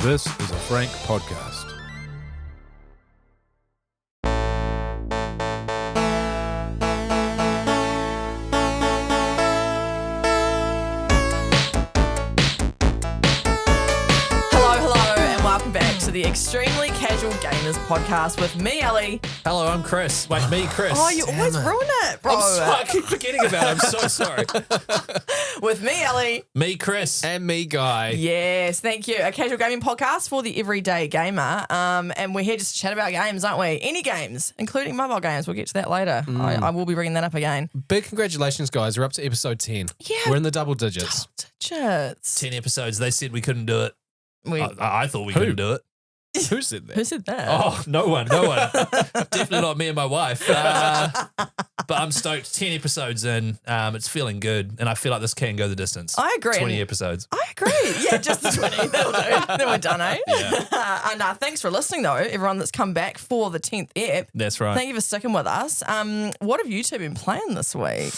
This is a Frank podcast. To the Extremely Casual Gamers podcast with me, Ellie. Hello, I'm Chris. Wait, me, Chris. Oh, you always ruin it, bro. I keep forgetting about it. I'm so sorry. With me, Ellie. Me, Chris. And me, Guy. Yes, thank you. A casual gaming podcast for the everyday gamer. And we're here just to chat about games, aren't we? Any games, including mobile games. We'll get to that later. I will be bringing that up again. Big congratulations, guys. We're up to episode 10. Yeah. We're in the double digits. 10 episodes. They said we couldn't do it. We, I thought we couldn't do it. Who said that? Who said that? Oh, no one. Definitely not me and my wife. But I'm stoked. 10 episodes in. It's feeling good. And I feel like this can go the distance. I agree. 20 episodes. I agree. Yeah, just the 20. That'll do. Then we're done, eh? Yeah. And thanks for listening, though, everyone that's come back for the 10th ep. That's right. Thank you for sticking with us. What have you two been playing this week?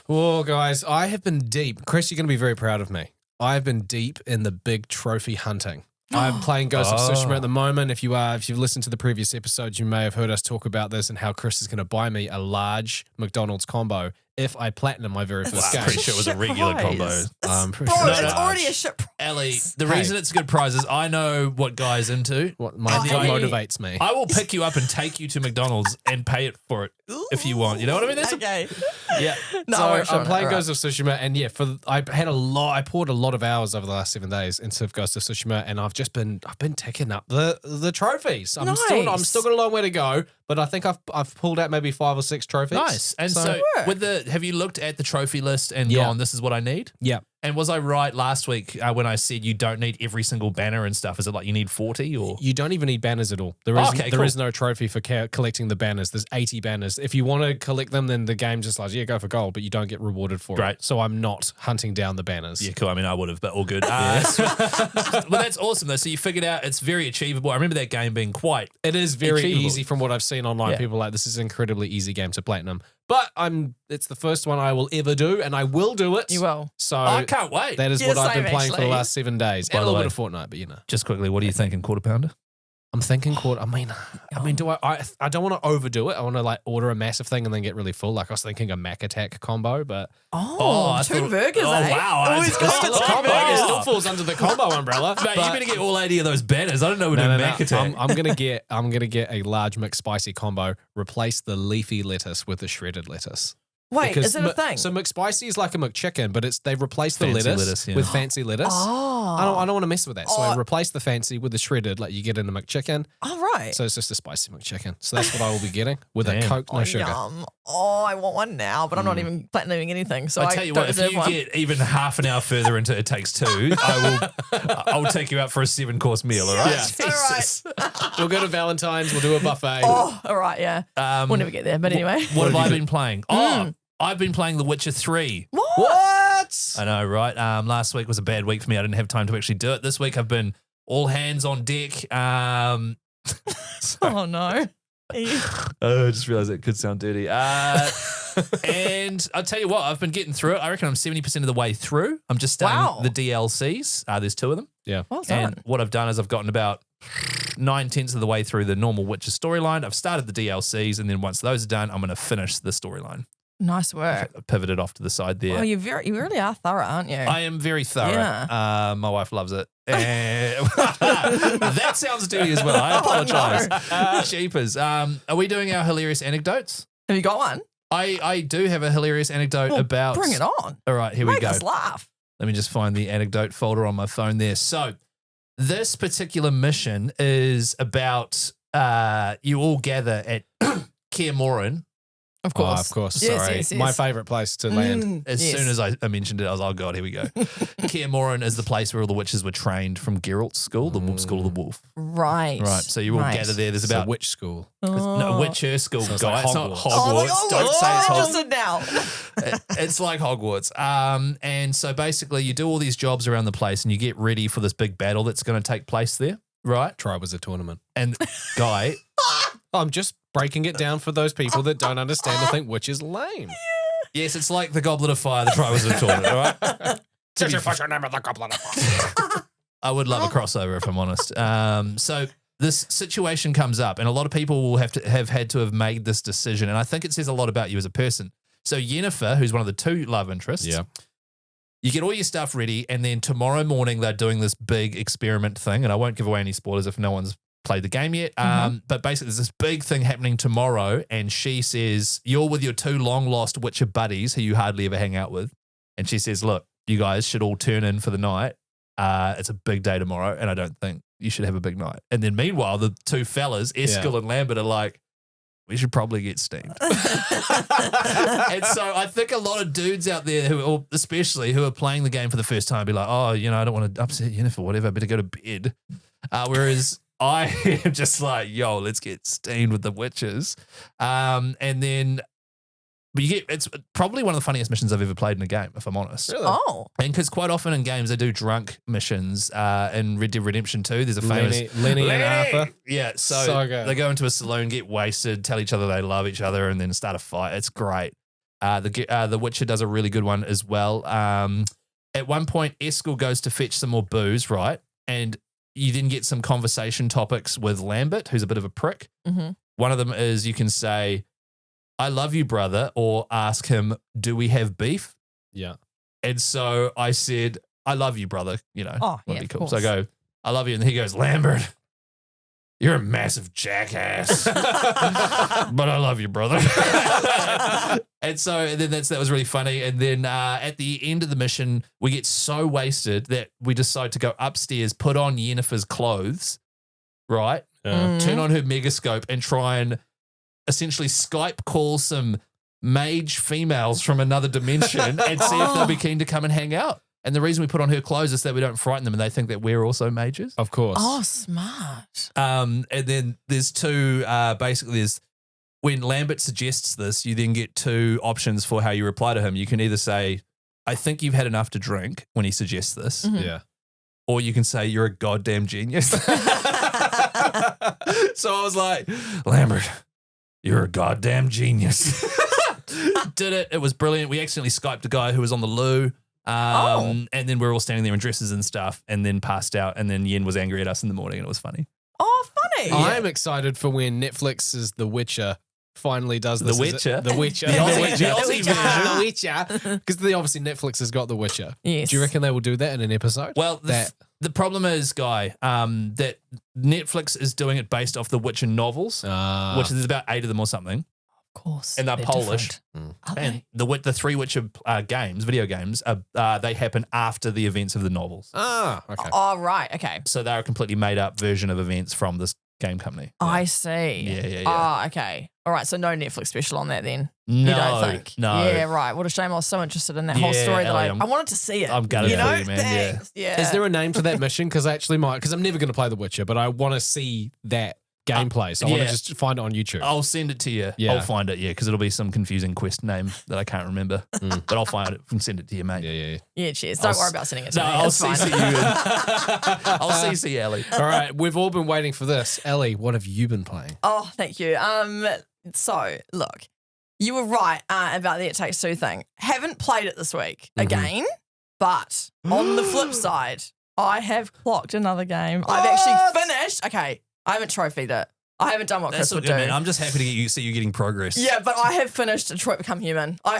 Well, guys, I have been deep. Chris, you're going to be very proud of me. I've been deep in the big trophy hunting. I'm playing Ghost of Tsushima at the moment. If you've listened to the previous episodes, you may have heard us talk about this and how Chris is going to buy me a large McDonald's combo if I platinum my very first game. I'm pretty sure it was a regular combo. I'm pretty Bro, sure. it's already a shit price. Ellie, the reason it's a good prize is I know what Guy's into. What Ellie. motivates me. I will pick you up and take you to McDonald's and pay it for it if you want. You know what I mean? That's Okay. yeah. No, So I'm playing Ghost of Tsushima, and yeah, I poured a lot of hours over the last 7 days into Ghost of Tsushima, and I've been ticking up the trophies. I'm still got a long way to go, but I think I've pulled out maybe 5 or 6 trophies. Nice. And so have you looked at the trophy list and gone, this is what I need? Yeah. And was I right last week when I said you don't need every single banner and stuff? Is it like you need 40 or? You don't even need banners at all. There is no trophy for collecting the banners. There's 80 banners. If you want to collect them, then the game just like, go for gold, but you don't get rewarded for it. So I'm not hunting down the banners. Yeah, cool. I mean, I would have, but all good. Well, that's awesome though. So you figured out it's very achievable. I remember that game being quite It is very achievable. easy from what I've seen online. Yeah. People are like, this is an incredibly easy game to platinum. But it's the first one I will ever do, and I will do it. You will. So I can't wait. that is what I've been same, playing for the actually. last 7 days. By And a the little way. bit of Fortnite, but you know. Just quickly, what are you thinking? Quarter pounder? I'm thinking I mean, do I don't want to overdo it. I want to like order a massive thing and then get really full. Like I was thinking a Mac Attack combo, but I two thought- burgers, oh, eh? wow. Always It's got still two a combo. it burgers. still falls under the combo umbrella. Mate, you better get all 80 of those banners. I don't know what a Mac Attack. I'm gonna get a large McSpicy combo. Replace the leafy lettuce with the shredded lettuce. Wait, Because is it a thing? So McSpicy is like a McChicken, but they've replaced the Fancy lettuce, lettuce, yeah. with fancy lettuce. Oh. I don't want to mess with that. So I replace the fancy with the shredded, like you get in a McChicken. All right. So it's just a spicy McChicken. So that's what I will be getting with a Damn. Coke, no sugar. Yum. Oh, I want one now, but I'm not even platinuming anything. So I tell you don't what, if deserve you one. get even half an hour further into It Takes Two, I'll take you out for a 7-course meal, all right? Yes, all right. Jesus. We'll go to Valentine's. We'll do a buffet. Oh, all right, yeah. We'll never get there, but anyway. What have I been playing? Oh, I've been playing The Witcher 3. What? I know, right? Last week was a bad week for me. I didn't have time to actually do it. This week I've been all hands on deck. Oh, no. Oh, I just realized it could sound dirty. And I'll tell you what, I've been getting through it. I reckon I'm 70% of the way through. I'm just starting the DLCs. There's 2 of them. Yeah. Well done. And what I've done is I've gotten about 9/10 of the way through the normal Witcher storyline. I've started the DLCs, and then once those are done, I'm going to finish the storyline. Nice work. I've pivoted off to the side there. Oh, you really are thorough, aren't you? I am very thorough. Yeah. My wife loves it. And that sounds dirty as well. I apologize. Jeepers. Are we doing our hilarious anecdotes? Have you got one? I do have a hilarious anecdote Well, about. Bring it on. All right, here we Make go. us laugh. Let me just find the anecdote folder on my phone there. So, this particular mission is about you all gather at Kaer Morhen. Of course. Oh, of course. Yes, Sorry. yes, yes. My favorite place to land. As Yes. soon as I mentioned it, I was like, oh, God, here we go. Kaer Morhen is the place where all the witches were trained from Geralt's school, the School of the Wolf. Right. Right. So you all gather there. There's It's about a witch school. no Witcher school, So it's guy. like It's not Hogwarts. Hogwarts. Oh, Don't say it's Hogwarts. interested now. It's like Hogwarts. And so basically you do all these jobs around the place and you get ready for this big battle that's going to take place there, right? Try was a tournament. And Guy, I'm just breaking it down for those people that don't understand or think witch is lame. yes, it's like the Goblet of Fire, the Triwizard Tournament, all right? I would love a crossover if I'm honest. So this situation comes up, and a lot of people will have had to have made this decision, and I think it says a lot about you as a person. So Yennefer, who's one of the two love interests, you get all your stuff ready, and then tomorrow morning they're doing this big experiment thing, and I won't give away any spoilers if no one's played the game yet. But basically, there's this big thing happening tomorrow, and she says you're with your two long lost Witcher buddies who you hardly ever hang out with, and she says, "Look, you guys should all turn in for the night. It's a big day tomorrow, and I don't think you should have a big night." And then meanwhile, the two fellas, Eskel and Lambert, are like, we should probably get steamed. And so I think a lot of dudes out there, especially who are playing the game for the first time, be like, oh, I don't want to upset Yennefer, whatever, I better go to bed. Whereas I am just like, yo, let's get steamed with the witches. And then but it's probably one of the funniest missions I've ever played in a game, if I'm honest. Really? Oh. And because quite often in games they do drunk missions. In Red Dead Redemption 2, there's a famous Lenny and Arthur. Yeah, so they go into a saloon, get wasted, tell each other they love each other, and then start a fight. It's great. The Witcher does a really good one as well. At one point, Eskel goes to fetch some more booze, right? And you then get some conversation topics with Lambert, who's a bit of a prick. Mm-hmm. One of them is you can say, I love you, brother, or ask him, do we have beef? Yeah. And so I said, I love you, brother. Oh, that'd be cool. Course. So I go, I love you. And he goes, Lambert, you're a massive jackass. But I love you, brother. And so then that was really funny. And then at the end of the mission, we get so wasted that we decide to go upstairs, put on Yennefer's clothes, right? Turn on her megascope and try and essentially Skype call some mage females from another dimension and see if they'll be keen to come and hang out. And the reason we put on her clothes is that we don't frighten them and they think that we're also mages. Of course. Oh, smart. And then there's two, basically there's, when Lambert suggests this, you then get two options for how you reply to him. You can either say, I think you've had enough to drink when he suggests this. Mm-hmm. Yeah. Or you can say, you're a goddamn genius. So I was like, Lambert, you're a goddamn genius. Did it. It was brilliant. We accidentally Skyped a guy who was on the loo. And then we were all standing there in dresses and stuff and then passed out. And then Yen was angry at us in the morning and it was funny. Oh, funny. I'm excited for when Netflix's The Witcher finally does this. The Witcher? The Witcher. The Aussie version. The Witcher. Because obviously Netflix has got The Witcher. Yes. Do you reckon they will do that in an episode? Well, the problem is, Guy, that Netflix is doing it based off the Witcher novels, which is about 8 of them or something. Of course. And they're Polish. And the 3 Witcher games, video games, they happen after the events of the novels. Okay. Oh, right. Okay. So they're a completely made up version of events from this game company. I see. Yeah. Oh, okay. All right. So no Netflix special on that then. No, you don't think? No. Yeah, right. What a shame. I was so interested in that whole story that Ellie, I wanted to see it. I'm gutted you for know? you, man. Thanks. Yeah. Is there a name for that mission? Because I actually might, because I'm never going to play The Witcher, but I want to see that gameplay. So I want to just find it on YouTube. I'll send it to you. Yeah. I'll find it, because it'll be some confusing quest name that I can't remember. But I'll find it and send it to you, mate. Yeah. Yeah, cheers. Don't worry about sending it to No, me. I'll It's fine. CC you. I'll CC Ellie. All right. We've all been waiting for this. Ellie, what have you been playing? Oh, thank you. So look, you were right about the It Takes Two thing. Haven't played it this week again, but on the flip side, I have clocked another game. I've actually finished. Okay, I haven't trophied it. I haven't done what That's Chris would good, do. man. I'm just happy to see you getting progress. Yeah, but I have finished Detroit Become Human. I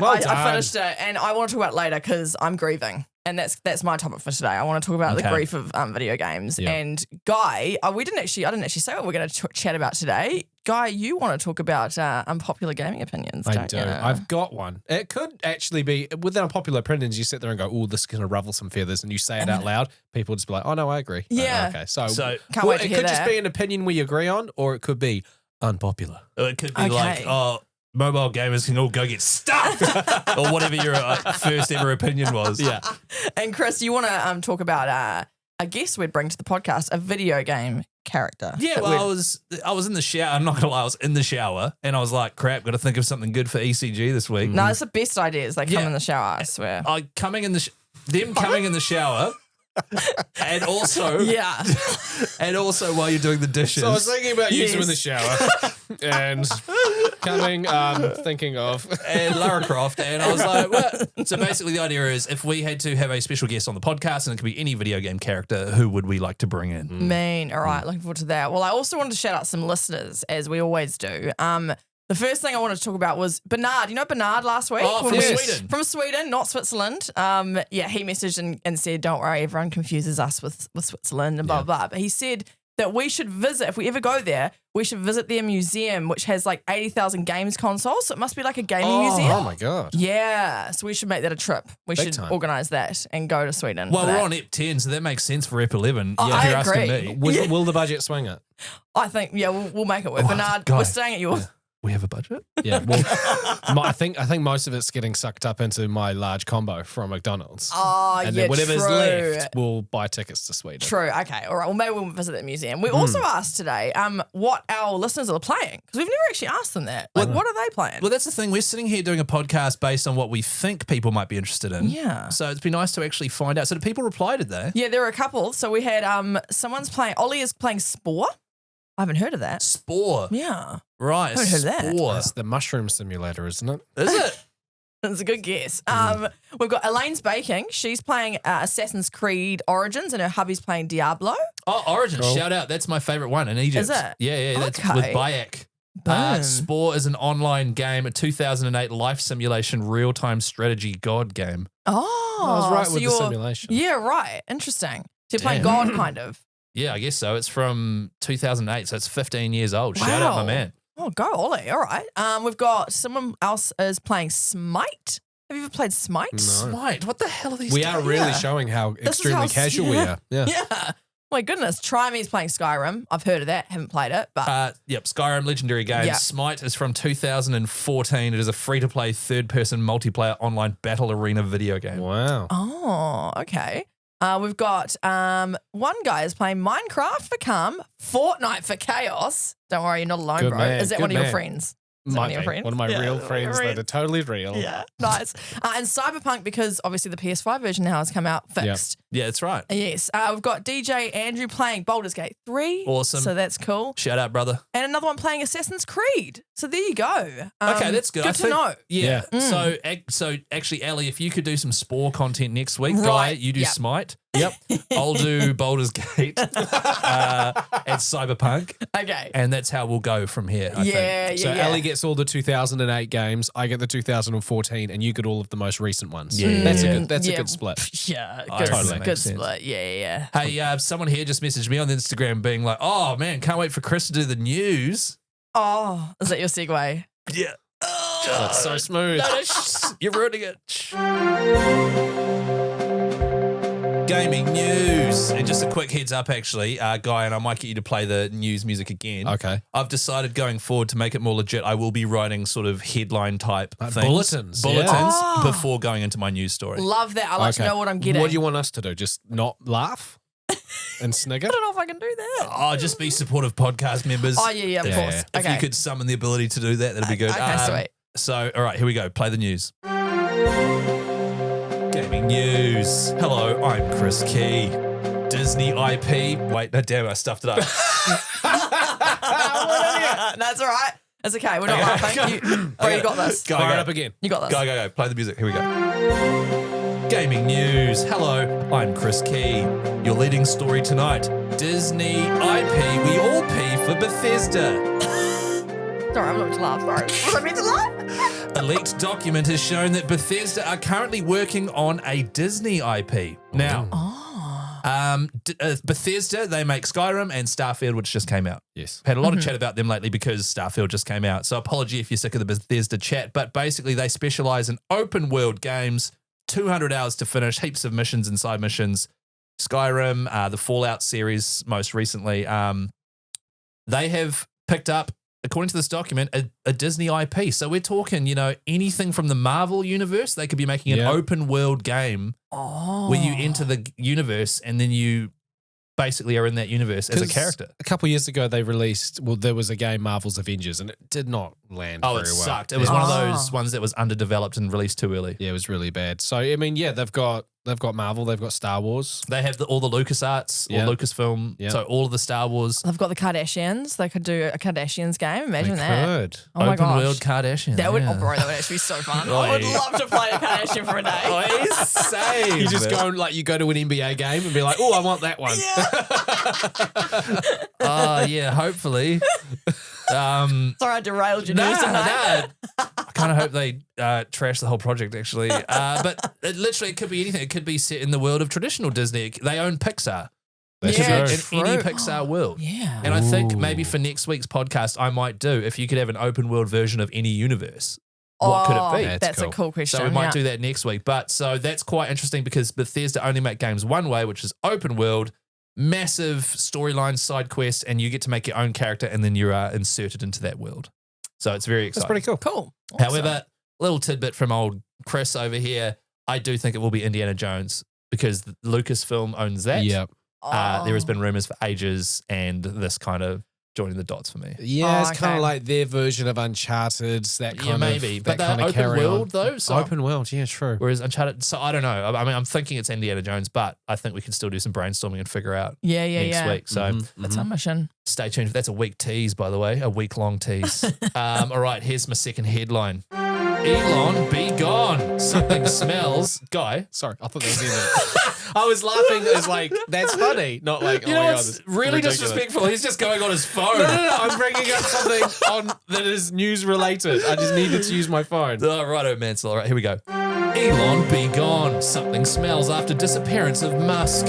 finished it, and I want to talk about it later because I'm grieving, and that's my topic for today. I want to talk about the grief of video games. Yeah. And Guy, I didn't actually say what we're going to chat about today. Guy, you want to talk about unpopular gaming opinions? I don't do. you? I've got one. It could actually be with unpopular opinions. You sit there and go, "Oh, this is going to ruffle some feathers," and you say it out loud. People just be like, "Oh no, I agree." Yeah. Okay. So Can't wait to it hear could just that. be an opinion we agree on, or it could be unpopular. It could be Okay. like, mobile gamers can all go get stuffed or whatever your first ever opinion was. Yeah. And Chris, you want to talk about I guess we'd bring to the podcast a video game character. Yeah, that well, I was in the shower. I'm not gonna lie, I was in the shower and I was like, crap, got to think of something good for ECG this week. No, it's the best ideas. They come Yeah. in the shower, I swear. Them coming in the shower And also, Yeah. and also while you're doing the dishes. So I was thinking about using in the shower and thinking of. and Lara Croft, and I was like, what? So basically the idea is if we had to have a special guest on the podcast, and it could be any video game character, who would we like to bring in? Mean. All right. Looking forward to that. Well, I also wanted to shout out some listeners, as we always do. The first thing I wanted to talk about was Bernard. You know Bernard last week? Oh, from When Sweden. From Sweden, not Switzerland. Yeah, he messaged and said, don't worry, everyone confuses us with Switzerland and blah, blah. But he said that we should visit, if we ever go there, we should visit their museum, which has like 80,000 games consoles. So it must be like a gaming museum. Oh, my God. Yeah, so we should make that a trip. We Big should time. organise that and go to Sweden. Well, for we're that. on EP 10, so that makes sense for EP 11. Oh, if I you're asking agree. me. Will the budget swing it? I think, yeah, we'll make it work. Oh, Bernard, guys. we're staying at yours. We have a budget? Yeah. Well, I think most of it's getting sucked up into my large combo from McDonald's. Oh, and yeah, then whatever's true. left, we'll buy tickets to Sweden. True. Okay. All right. Well, maybe we'll visit that museum. We also asked today what our listeners are playing, because we've never actually asked them that. Like, what are they playing? Well, that's the thing. We're sitting here doing a podcast based on what we think people might be interested in. Yeah. So it'd be nice to actually find out. So did people reply, did they? Yeah, there were a couple. So we had someone's playing. Ollie is playing Spore. I haven't heard of that. Spore. Yeah. Right. Haven't heard of that. Spore. That's the mushroom simulator, isn't it? Is it? That's a good guess. We've got Elaine's baking. She's playing Assassin's Creed Origins, and her hubby's playing Diablo. Oh, Origin. Cool. Shout out. That's my favorite one in Egypt. Is it? Yeah. That's Okay. with Bayek. Boom. Spore is an online game, a 2008 life simulation real-time strategy god game. Oh, I was right so with the you're- simulation. Yeah, right. Interesting. So you're playing Damn. God, kind of. Yeah, I guess so. It's from 2008, so it's 15 years old. Shout out my Wow. man. Oh, go Ollie. All right. We've got someone else is playing Smite. Have you ever played Smite? No. Smite. What the hell are these We games? are really Yeah. showing how is extremely how- casual we yeah. are. Yeah. Yeah. My goodness. Try Me's playing Skyrim. I've heard of that. Haven't played it, but Yep, Skyrim, legendary game. Yeah. Smite is from 2014. It is a free-to-play third-person multiplayer online battle arena video game. Wow. oh, okay. We've got one guy is playing Minecraft for calm, Fortnite for chaos. Don't worry, you're not alone, Good bro. man, Is that good one of your man. friends? Is that one Might of your be. friends? One of my Yeah, real one of your friends that friends. are totally real. Yeah, nice. And Cyberpunk, because obviously the PS5 version now has come out fixed. Yeah, that's right. Yes. We've got DJ Andrew playing Baldur's Gate 3. Awesome. So that's cool. Shout out, brother. And another one playing Assassin's Creed. So there you go. Okay, that's good. I Good to think- know. Yeah. Mm. So actually, Ellie, if you could do some Spore content next week, Guy, Right. you do Yep. Smite. Yep. I'll do Baldur's Gate and Cyberpunk, Okay. and that's how we'll go from here. I think. Yeah, So yeah. Ellie gets all the 2008 games, I get the 2014, and you get all of the most recent ones. Yeah. That's Yeah. a good Yeah. split. Yeah, I good, totally good makes sense. split. Yeah. Hey, someone here just messaged me on Instagram being like, "Oh man, can't wait for Chris to do the news." Oh, is that your segue? Yeah. That's so smooth. No, you're ruining it. Gaming news. And just a quick heads up, actually, Guy, and I might get you to play the news music again. Okay. I've decided going forward to make it more legit, I will be writing sort of headline type things. Bulletins, Bulletins yeah. Oh. before going into my news story. Love that. I like to know what I'm getting. What do you want us to do? Just not laugh and snigger? I don't know if I can do that. Oh, just be supportive podcast members. Oh, yeah, of Yeah. course. If Okay. you could summon the ability to do that, that'd be good. Okay, sweet. So, all right, here we go. Play the news. Gaming news. Hello, I'm Chris Key. Disney IP. Wait, no, damn it, I stuffed it up. That's all right. That's okay. We're not Okay. laughing. You got this. Go, Fire go. it up again. You got this. Go. Play the music. Here we go. Gaming news. Hello, I'm Chris Key. Your leading story tonight. Disney IP. We all pee for Bethesda. Sorry, I'm not meant to laugh. Sorry. Was I meant to laugh? A leaked document has shown that Bethesda are currently working on a Disney IP. Now, Bethesda, they make Skyrim and Starfield, which just came out. Yes. Had a lot of chat about them lately because Starfield just came out. So apology if you're sick of the Bethesda chat, but basically they specialize in open world games, 200 hours to finish, heaps of missions and side missions. Skyrim, the Fallout series most recently, they have picked up, according to this document, a Disney IP. So we're talking, anything from the Marvel universe. They could be making an Yeah. open world game where you enter the universe and then you basically are in that universe as a 'Cause character. A couple years ago, they released, there was a game, Marvel's Avengers, and it did not land Oh, very it well. sucked. It was one of those ones that was underdeveloped and released too early. Yeah, it was really bad. So, I mean, yeah, they've got They've got Marvel. They've got Star Wars. They have all the LucasArts or Lucasfilm. Yeah. So all of the Star Wars. They've got the Kardashians. They could do a Kardashians game. Imagine They that. could. Oh my Open gosh. world Kardashian. That would, yeah. oh bro, that would actually be so fun. I would Oi. love to play a Kardashian for a day. Same. You just go like you go to an NBA game and be like, oh, I want that one. Yeah, hopefully. Sorry, I derailed your Nah, news tonight. I kind of hope they trash the whole project, actually. But it could be anything. It could be set in the world of traditional Disney. They own Pixar. That's Yeah, true. In any true. Pixar world. Yeah. And I think maybe for next week's podcast, I might do if you could have an open world version of any universe. What could it be? That's That's cool. a cool question. So we might yeah. do that next week. But so that's quite interesting because Bethesda only make games one way, which is open world, massive storyline side quest, and you get to make your own character and then you are inserted into that world. So it's very exciting. That's pretty cool. Cool. Awesome. However, little tidbit from old Chris over here, I do think it will be Indiana Jones because Lucasfilm owns that. Yep. There has Oh. been rumors for ages, and this kind of joining the dots for me. Yeah, it's kind okay. of like their version of Uncharted. That kind Yeah, of maybe. But that kind they're of open carry world, on. though. So Open world, yeah, true. Whereas Uncharted, so I don't know. I mean, I'm thinking it's Indiana Jones, but I think we can still do some brainstorming and figure out Yeah, next week. So Mhm, That's mhm. our mission. stay tuned. That's a week tease, by the way, a week long tease. All right, here's my second headline. Elon, be gone. Something smells. Guy. Sorry, I thought that was the end of it. I was laughing as like, that's funny. Not like, You oh know my God, what's this is really ridiculous. disrespectful? He's just going on his phone. No. I'm bringing up something on that is news related. I just needed to use my phone. Oh, righto, Mansell. All right, here we go. Elon, be gone. Something smells after disappearance of Musk.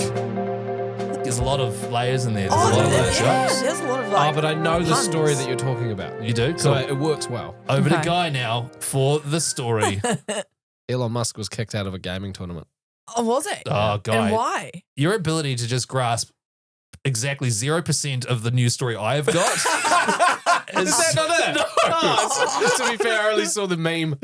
There's a lot of layers in there. There's a lot of layers. There's a lot of like. Oh, but I know the puns. story that you're talking about. You do? So Cool. it works well. Over to Okay. Guy now for the story. Elon Musk was kicked out of a gaming tournament. Oh, was it? Oh, Guy. And why? Your ability to just grasp exactly 0% of the news story I have got Is that not it? No. Oh, to be fair, I only saw the meme.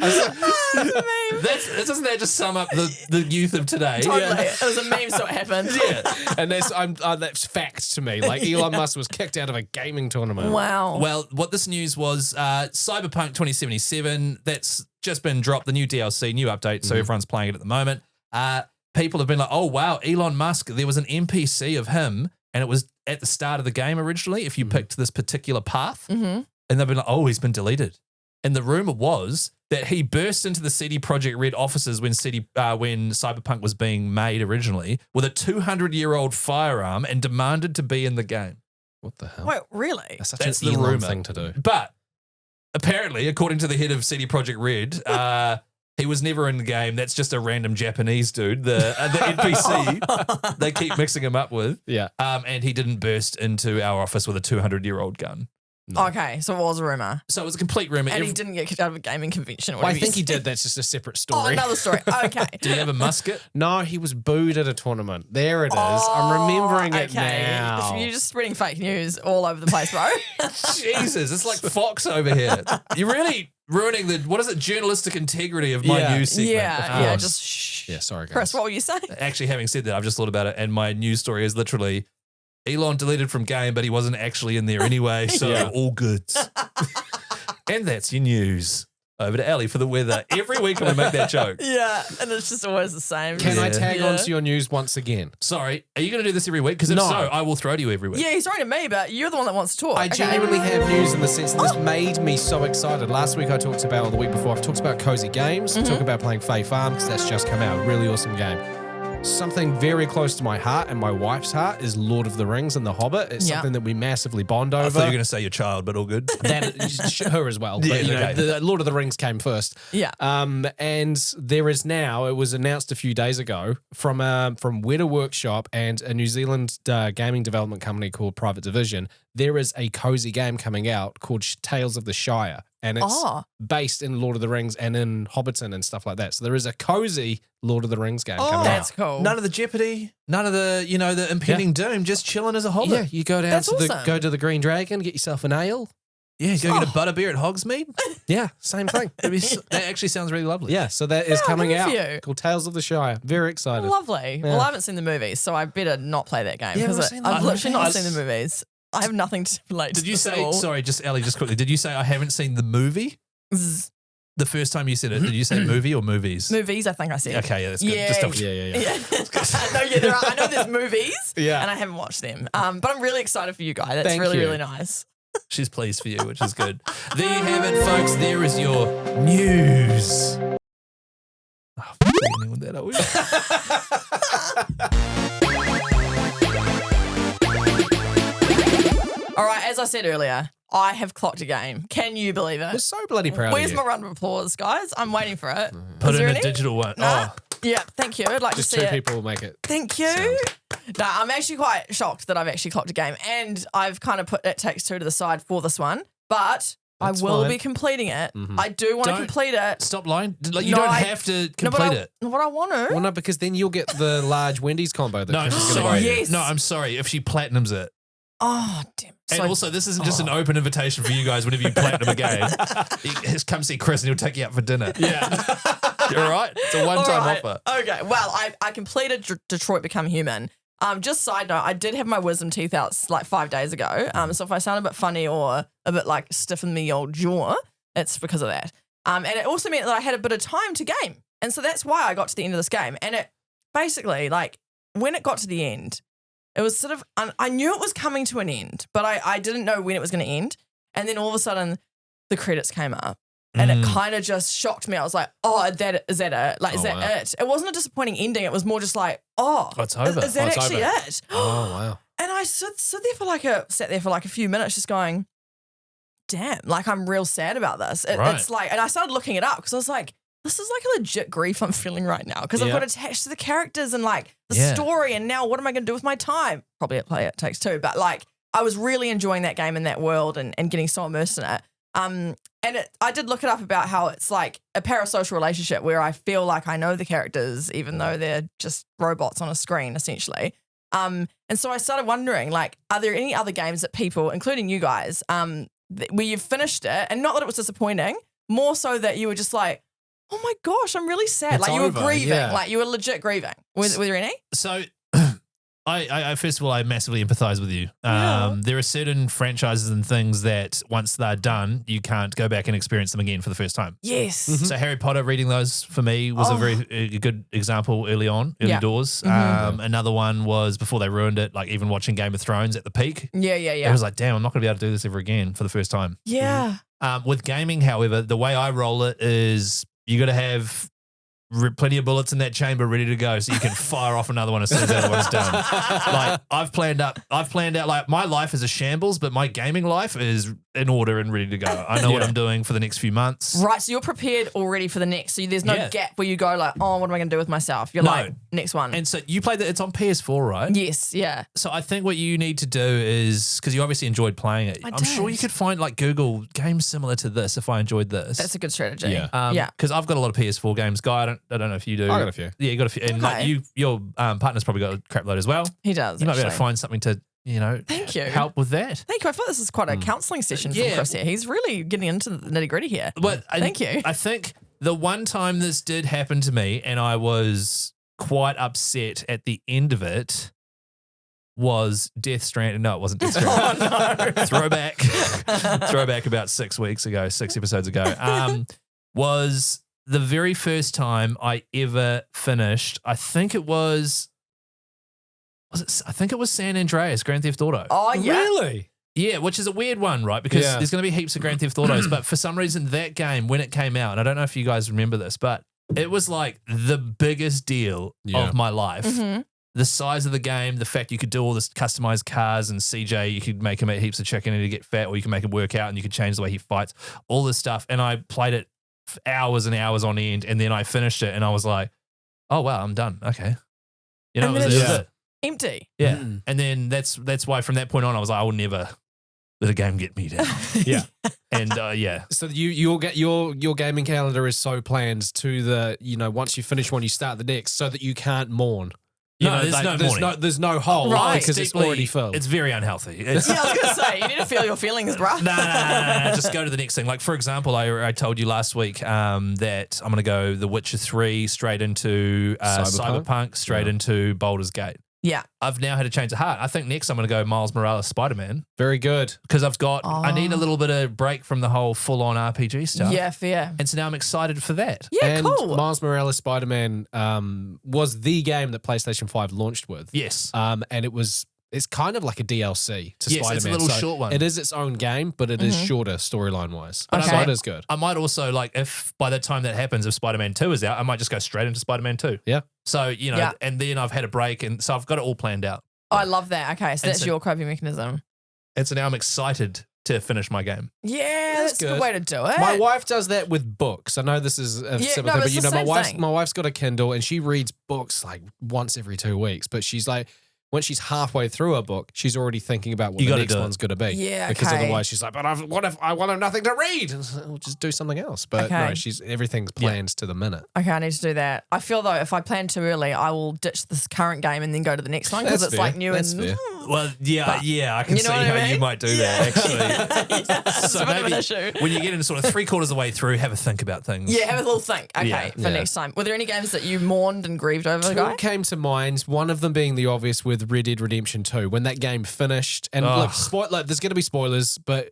Doesn't that just sum up the youth of today? Totally. It was a meme, so it happened. Yeah. And that's fact to me. Like Elon Musk was kicked out of a gaming tournament. Wow. Well, what this news was, Cyberpunk 2077, that's just been dropped, the new DLC, new update, so everyone's playing it at the moment. People have been like, oh, wow, Elon Musk, there was an NPC of him, and it was at the start of the game originally, if you picked this particular path. Mm-hmm. And they've been like, oh, he's been deleted. And the rumor was that he burst into the CD Projekt Red offices when Cyberpunk was being made originally with a 200-year-old firearm and demanded to be in the game. What the hell? Wait, really? That's such That's an the Elon rumor thing to do. But apparently, according to the head of CD Projekt Red, he was never in the game. That's just a random Japanese dude, the NPC they keep mixing him up with. Yeah. And he didn't burst into our office with a 200-year-old gun. No. Okay, so it was a rumor. So it was a complete rumor. And he didn't get kicked out of a gaming convention. Or Well, I whatever you think he said. did. That's just a separate Oh, story. another story. Okay. Do you have a musket? No, he was booed at a tournament. There it is. I'm remembering it now. You're just spreading fake news all over the place, bro. Jesus, it's like Fox over here. You're really ruining the, what is it, journalistic integrity of my Yeah. news segment. yeah, of yeah, course. just shh. Yeah, sorry, guys. Chris, what were you saying? Actually, having said that, I've just thought about it, and my news story is literally Elon deleted from game, but he wasn't actually in there anyway, so Yeah. all goods. And that's your news. Over to Ellie for the weather. Every week I'm going to make that joke. Yeah, and it's just always the same. Can I Yeah. tag on to your news once again? Sorry, are you going to do this every week? Because if No. so, I will throw to you every week. Yeah, he's right to me, but you're the one that wants to talk. I Okay. genuinely have news in the sense that this made me so excited. Last week I talked about, or the week before, I've talked about Cozy Games, talked about playing Fae Farm because that's just come out. Really awesome game. Something very close to my heart and my wife's heart is Lord of the Rings and The Hobbit. It's Yeah. something that we massively bond over. I thought you were going to say your child, but all good. Her as well. But, Yeah, you know, okay. the Lord of the Rings came first. Yeah. And there is now, it was announced a few days ago from Weta Workshop and a New Zealand gaming development company called Private Division. There is a cozy game coming out called Tales of the Shire. And it's Oh. based in Lord of the Rings and in Hobbiton and stuff like that. So there is a cozy Lord of the Rings game coming That's out. cool. None of the jeopardy, none of the, the impending doom, just chilling as a hobbit. Yeah, you go down That's to awesome. go to the Green Dragon, get yourself an ale. Yeah, go get a butterbeer at Hogsmeade. Yeah, same thing. That actually sounds really lovely. Yeah, so that is Yeah, coming good out for you. called Tales of the Shire. Very excited. Lovely. Yeah. Well, I haven't seen the movies, so I better not play that game Yeah, because we've seen the I've literally not movies. seen the movies. I have nothing to relate to. Did you this at say, all. sorry, just Ellie, just quickly, did you say I haven't seen the movie? Zzz. The first time you said it, did you say movie or movies? Movies, I think I said. Okay, yeah, that's good. Yeah. Just double- Yeah. No, there are. I know there's movies, Yeah. and I haven't watched them. But I'm really excited for you guys. That's Thank really, you. really nice. She's pleased for you, which is good. There you have it, folks. There is your news. Oh, beginning with that, are we? All right, as I said earlier, I have clocked a game. Can you believe We're it? so bloody proud Where's of you. my round of applause, guys? I'm waiting for it. Put Is in there a any? digital one. Nah. Oh, Yeah, thank you. I'd like Just to two see it. people will make it. Thank you. Sound. No, I'm actually quite shocked that I've actually clocked a game, and I've kind of put It Takes Two to the side for this one, but That's I will fine. be completing it. Mhm. I do want to Don't- complete it. stop lying. Like, you No, don't I- have to No, but complete it. What I want to. Well, no, because then you'll get the large Wendy's combo that No, Chris is going to sorry. buy you. Yes. No, I'm sorry. If she platinums it. Oh, damn. And So- also, this isn't just an open invitation for you guys whenever you platinum a game. Just come see Chris and he'll take you out for dinner. Yeah. You're all right? It's a one-time All right. offer. Okay. Well, I completed Detroit Become Human. Just side note, I did have my wisdom teeth out like 5 days ago. So if I sound a bit funny or a bit like stiff in the old jaw, it's because of that. And it also meant that I had a bit of time to game. And so that's why I got to the end of this game. And it basically, like, when it got to the end, it was sort of, I knew it was coming to an end, but I didn't know when it was going to end. And then all of a sudden, the credits came up. And it kind of just shocked me. I was like, oh, is that it? Like, is Oh, that wow. it? It wasn't a disappointing ending. It was more just like, oh, It's over. Is that Oh, it's actually over. it? Oh, wow. And I sat there for like a few minutes just going, damn, like I'm real sad about this. Right. It's like, and I started looking it up because I was like, this is like a legit grief I'm feeling right now because I've Yeah. got attached to the characters and like the Yeah. story. And now what am I going to do with my time? Probably at Play It Takes Two. But like, I was really enjoying that game and that world and getting so immersed in it. And I did look it up about how it's like a parasocial relationship where I feel like I know the characters even though they're just robots on a screen essentially. And so I started wondering, like, are there any other games that people, including you guys, where you've finished it and not that it was disappointing, more so that you were just like, oh my gosh, I'm really sad. It's like you over, were grieving, yeah. like you were legit grieving. Were there any? So, I first of all, I massively empathize with you. Yeah. There are certain franchises and things that once they're done, you can't go back and experience them again for the first time. Yes. So Harry Potter, reading those for me was a very good example early Yeah. doors. Another one was before they ruined it, like even watching Game of Thrones at the peak. Yeah. It was like, damn, I'm not going to be able to do this ever again for the first time. Yeah. With gaming, however, the way I roll it is you got to have plenty of bullets in that chamber ready to go so you can fire off another one as soon as the other one's done. Like I've planned out like my life is a shambles, but my gaming life is in order and ready to go. I know what Yeah. I'm doing for the next few months. Right. So you're prepared already for the next. So there's no Yeah. gap where you go like, oh, what am I going to do with myself? You're No. like, next one. And so you played that, it's on PS4, right? yes. Yeah. So I think what you need to do is, because you obviously enjoyed playing it, I I'm sure did. you could find like Google games similar to this if I enjoyed this. That's a good strategy. Yeah. Yeah. Because I've got a lot of PS4 games, Guy. I don't know if you do. I got a few. Yeah, you got a few. And like Okay. your partner's probably got a crap load as well. He does. You might be able to actually. find something to, Thank you. help with that. Thank you. I feel this is quite a counselling session from Yeah. Chris here. He's really getting into the nitty gritty here. But Thank you. I think the one time this did happen to me and I was quite upset at the end of it was Death Stranding. No, it wasn't Death Stranding. Oh, no. Throwback about 6 episodes ago. Was the very first time I ever finished. I think it was San Andreas, Grand Theft Auto. Oh, yeah. Really? Yeah, which is a weird one, right? Because Yeah. there's going to be heaps of Grand Theft Autos, but for some reason that game, when it came out, and I don't know if you guys remember this, but it was like the biggest deal Yeah. of my life. Mhm. The size of the game, the fact you could do all this customized cars and CJ, you could make him eat heaps of chicken and he'd get fat, or you can make him work out and you could change the way he fights, all this stuff. And I played it for hours and hours on end, and then I finished it and I was like, oh, wow, I'm done. Okay. You know, And it then was it's it. just empty. Yeah. Mm. And then that's why from that point on, I was like, I will never let a game get me down. Yeah. And yeah. So you'll get your gaming calendar is so planned to the, once you finish one, you start the next so that you can't mourn. You No, know, there's like, no there's mourning. there's no hole Right. because it's deeply- already filled. It's very unhealthy. It's, Yeah, I was going to say, you need to feel your feelings, bro. Nah, just go to the next thing. Like, for example, I told you last week that I'm going to go The Witcher 3 straight into Cyberpunk, straight Yeah. into Baldur's Gate. Yeah. I've now had a change of heart. I think next I'm going to go Miles Morales Spider-Man Very good. because I need a little bit of break from the whole full-on RPG stuff. Yeah, fair. And so now I'm excited for that. Yeah, And cool. Miles Morales Spider-Man was the game that PlayStation 5 launched with. Yes. And it's kind of like a DLC to Yes, Spider-Man. it's a little So short one. It is its own game, but it is shorter storyline-wise. Okay. So it is good. I might also, like, if by the time that happens, if Spider-Man 2 is out, I might just go straight into Spider-Man 2. Yeah. So, you know, Yeah. and then I've had a break, and so I've got it all planned out. I love that. Okay, so that's so- your coping mechanism. And so now I'm excited to finish my game. Yeah, that's a good. good way to do it. My wife does that with books. I know this is a similar no, thing, it's but the same thing. my wife's got a Kindle and she reads books like once every 2 weeks. But she's like, when she's halfway through a book, she's already thinking about what You the gotta next do it. one's going to be. Yeah, Because okay. otherwise she's like, but what if I want nothing to read? And so, we'll just do something else. But Okay. no, everything's planned to the minute. Okay, I need to do that. I feel though if I plan too early, I will ditch this current game and then go to the next one because That's it's fair. like new That's and fair. Well, yeah, I can You know see what how I mean? you might do that, actually. yeah, it's So a bit of an maybe issue. when you get into sort of 3/4 of the way through, have a think about things. Yeah, have a little think. Okay, Yeah. for next time. Were there any games that you mourned and grieved over, Two guy? came to mind, one of them being the obvious with Red Dead Redemption 2. When that game finished, and Oh. look, there's going to be spoilers, but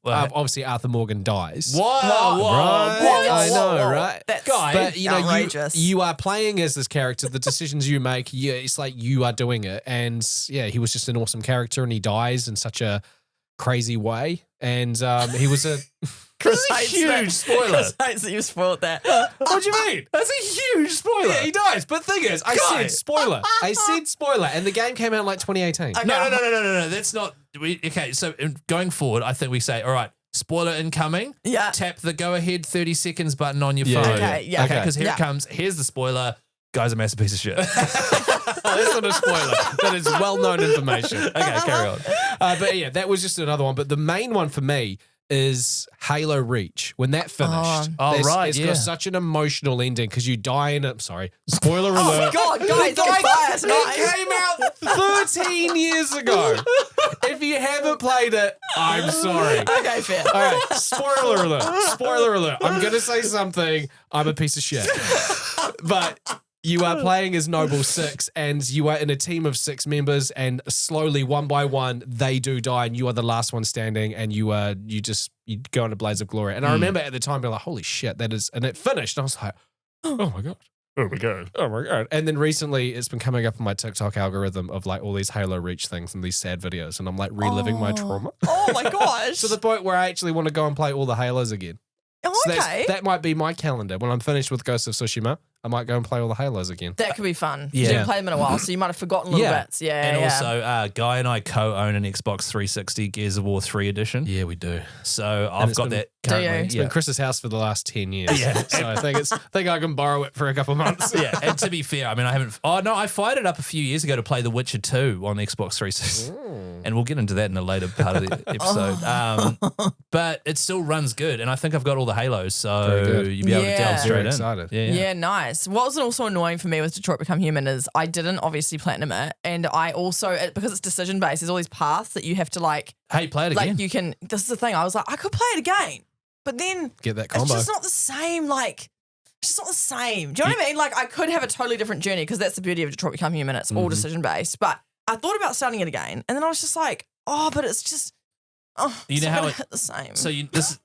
obviously Arthur Morgan dies. Whoa, Right? Whoa, I whoa, know, whoa. right? That's But you know, outrageous. you are playing as this character. The decisions you make, it's like you are doing it. And yeah, he was just an awesome character, and he dies in such a crazy way. And he was a Chris That's a hates huge that. spoiler. Chris hates that you spoiled that. What do you mean? That's a huge spoiler. yeah, he dies. But the thing is, I Guy. said spoiler. I said spoiler, and the game came out in like 2018. Okay. No. That's not. Okay, so going forward, I think we say, all right, spoiler incoming. Yeah. Tap the go ahead 30 seconds button on your Yeah, phone. Okay, yeah. Okay, because here Yeah. it comes. Here's the spoiler. Guy's a massive piece of shit. That's not a spoiler. That is well-known information. Okay, carry on. But yeah, that was just another one. But the main one for me is Halo Reach. When that finished, Oh, right, it's yeah. got such an emotional ending because you die in it. Sorry, spoiler Oh alert. God, guys, on fire tonight. It came out 13 years ago. If you haven't played it, I'm sorry. Okay, fair. All right, spoiler alert. Spoiler alert. I'm going to say something. I'm a piece of shit. But you are playing as Noble 6 and you are in a team of 6 members and slowly, one by one, they do die and you are the last one standing and you go into blaze of glory. And I remember at the time being like, holy shit, that is, and it finished. And I was like, oh my God. Oh my God. Oh my God. And then recently it's been coming up on my TikTok algorithm of like all these Halo Reach things and these sad videos. And I'm like reliving my trauma Oh my gosh. to the point where I actually want to go and play all the Halos again. Oh, So okay. that might be my calendar. When I'm finished with Ghost of Tsushima, I might go and play all the Halos again. That could be fun. Yeah. You haven't played them in a while, so you might have forgotten little Yeah. bits. Yeah, And yeah. also, Guy and I co-own an Xbox 360 Gears of War 3 edition. Yeah, we do. So I've it's got been- that Do you? currently. It's been Chris's house for the last 10 years. Yeah. So I think I can borrow it for a couple months. Yeah, and to be fair, I mean, I haven't. Oh no, I fired it up a few years ago to play The Witcher 2 on Xbox 360, and we'll get into that in a later part of the episode. But it still runs good, and I think I've got all the Halos, so Very good. you'll be able to Yeah. delve straight Very in. excited. Yeah, nice. What was also annoying for me with Detroit Become Human is I didn't obviously platinum it, and I also because it's decision based, there's all these paths that you have to like Hey, play it again. you can. This is the thing. I was like, I could play it again, but then Get that it's combo. just not the same. Like, it's just not the same. Do you know what I mean? Like, I could have a totally different journey because that's the beauty of Detroit Become Human. It's all decision based. But I thought about starting it again, and then I was just like, oh, but it's just. Oh, You it's know not how gonna it- hit the same. so this.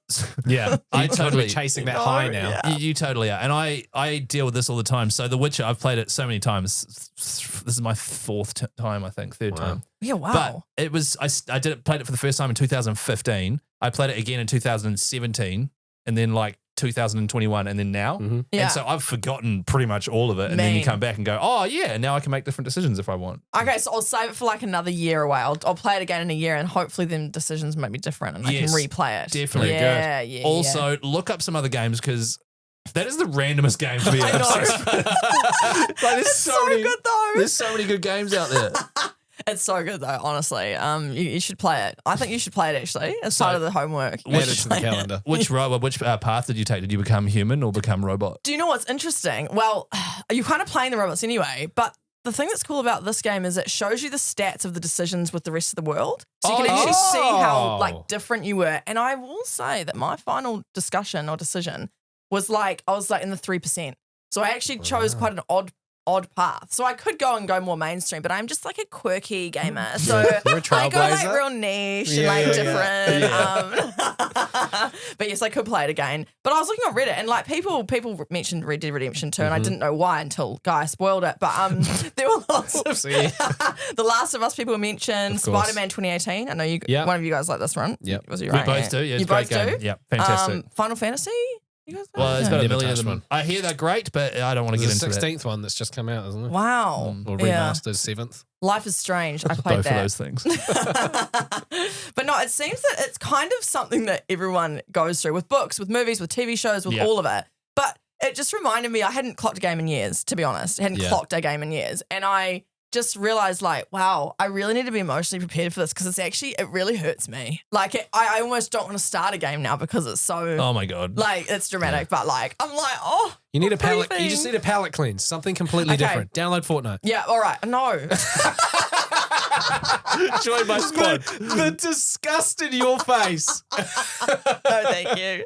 Yeah. I You're totally- chasing that Oh, high now. yeah. You totally are, and I deal with this all the time. So The Witcher, I've played it so many times. This is my fourth time, I think, third Wow. time. yeah, wow. But it was I played it for the first time in 2015. I played it again in 2017, and then like 2021, and then now. Mhm. Yeah. And so I've forgotten pretty much all of it, and then you Mean. come back and go, oh yeah, now I can make different decisions if I want. Okay, so I'll save it for like another year away. I'll play it again in a year, and hopefully, then decisions might be different, and I Yes, can replay it. definitely. Yeah, yeah. Also, look up some other games because that is the randomest game to be I know. obsessed with. Like, there's It's so many, good though. There's so many good games out there. It's so good though. Honestly, you should play it. I think you should play it actually as So- part of the homework. Add it to the Play it. calendar. Which path did you take? Did you become human or become robot? Do you know what's interesting? Well, you're kind of playing the robots anyway, but the thing that's cool about this game is it shows you the stats of the decisions with the rest of the world. So you can actually see how Oh. like different you were. And I will say that my final discussion or decision was like, I was like in the 3%. So I actually chose quite an odd odd path. So I could go more mainstream, but I'm just like a quirky gamer. So You're a I go like trailblazer. real niche and Yeah, like yeah, different. But yes, I could play it again. But I was looking on Reddit and like people mentioned Red Dead Redemption 2 and I didn't know why until Guy spoiled it. But there were lots of The Last of Us people were mentioned, Of course. Spider-Man 2018. I know you Yeah. one of you guys like this one. Yep. Was you We right? both do. Yeah, it's you a great both game. do? Yeah, fantastic. Final Fantasy? You guys Well, like it's that? got a Never million of touched them. one. I hear they're great, but I don't want to get There's into a that. 16th one that's just come out, isn't it? Wow. Or Yeah. remastered 7th. Life is Strange. I played Both that. of those things. But no, it seems that it's kind of something that everyone goes through with books, with movies, with TV shows, with Yeah. all of it. But it just reminded me, I hadn't clocked a game in years, to be honest. I hadn't Yeah. clocked a game in years. And I just realized like, wow, I really need to be emotionally prepared for this because it really hurts me. Like I almost don't want to start a game now because it's so Oh my god. like, it's dramatic. But like, I'm like, oh. You need a poor palette. You thing. just need a palette cleanse. Something completely Okay. different. Download Fortnite. Yeah, all right. No. Join my squad. The disgust in your face. No, thank you.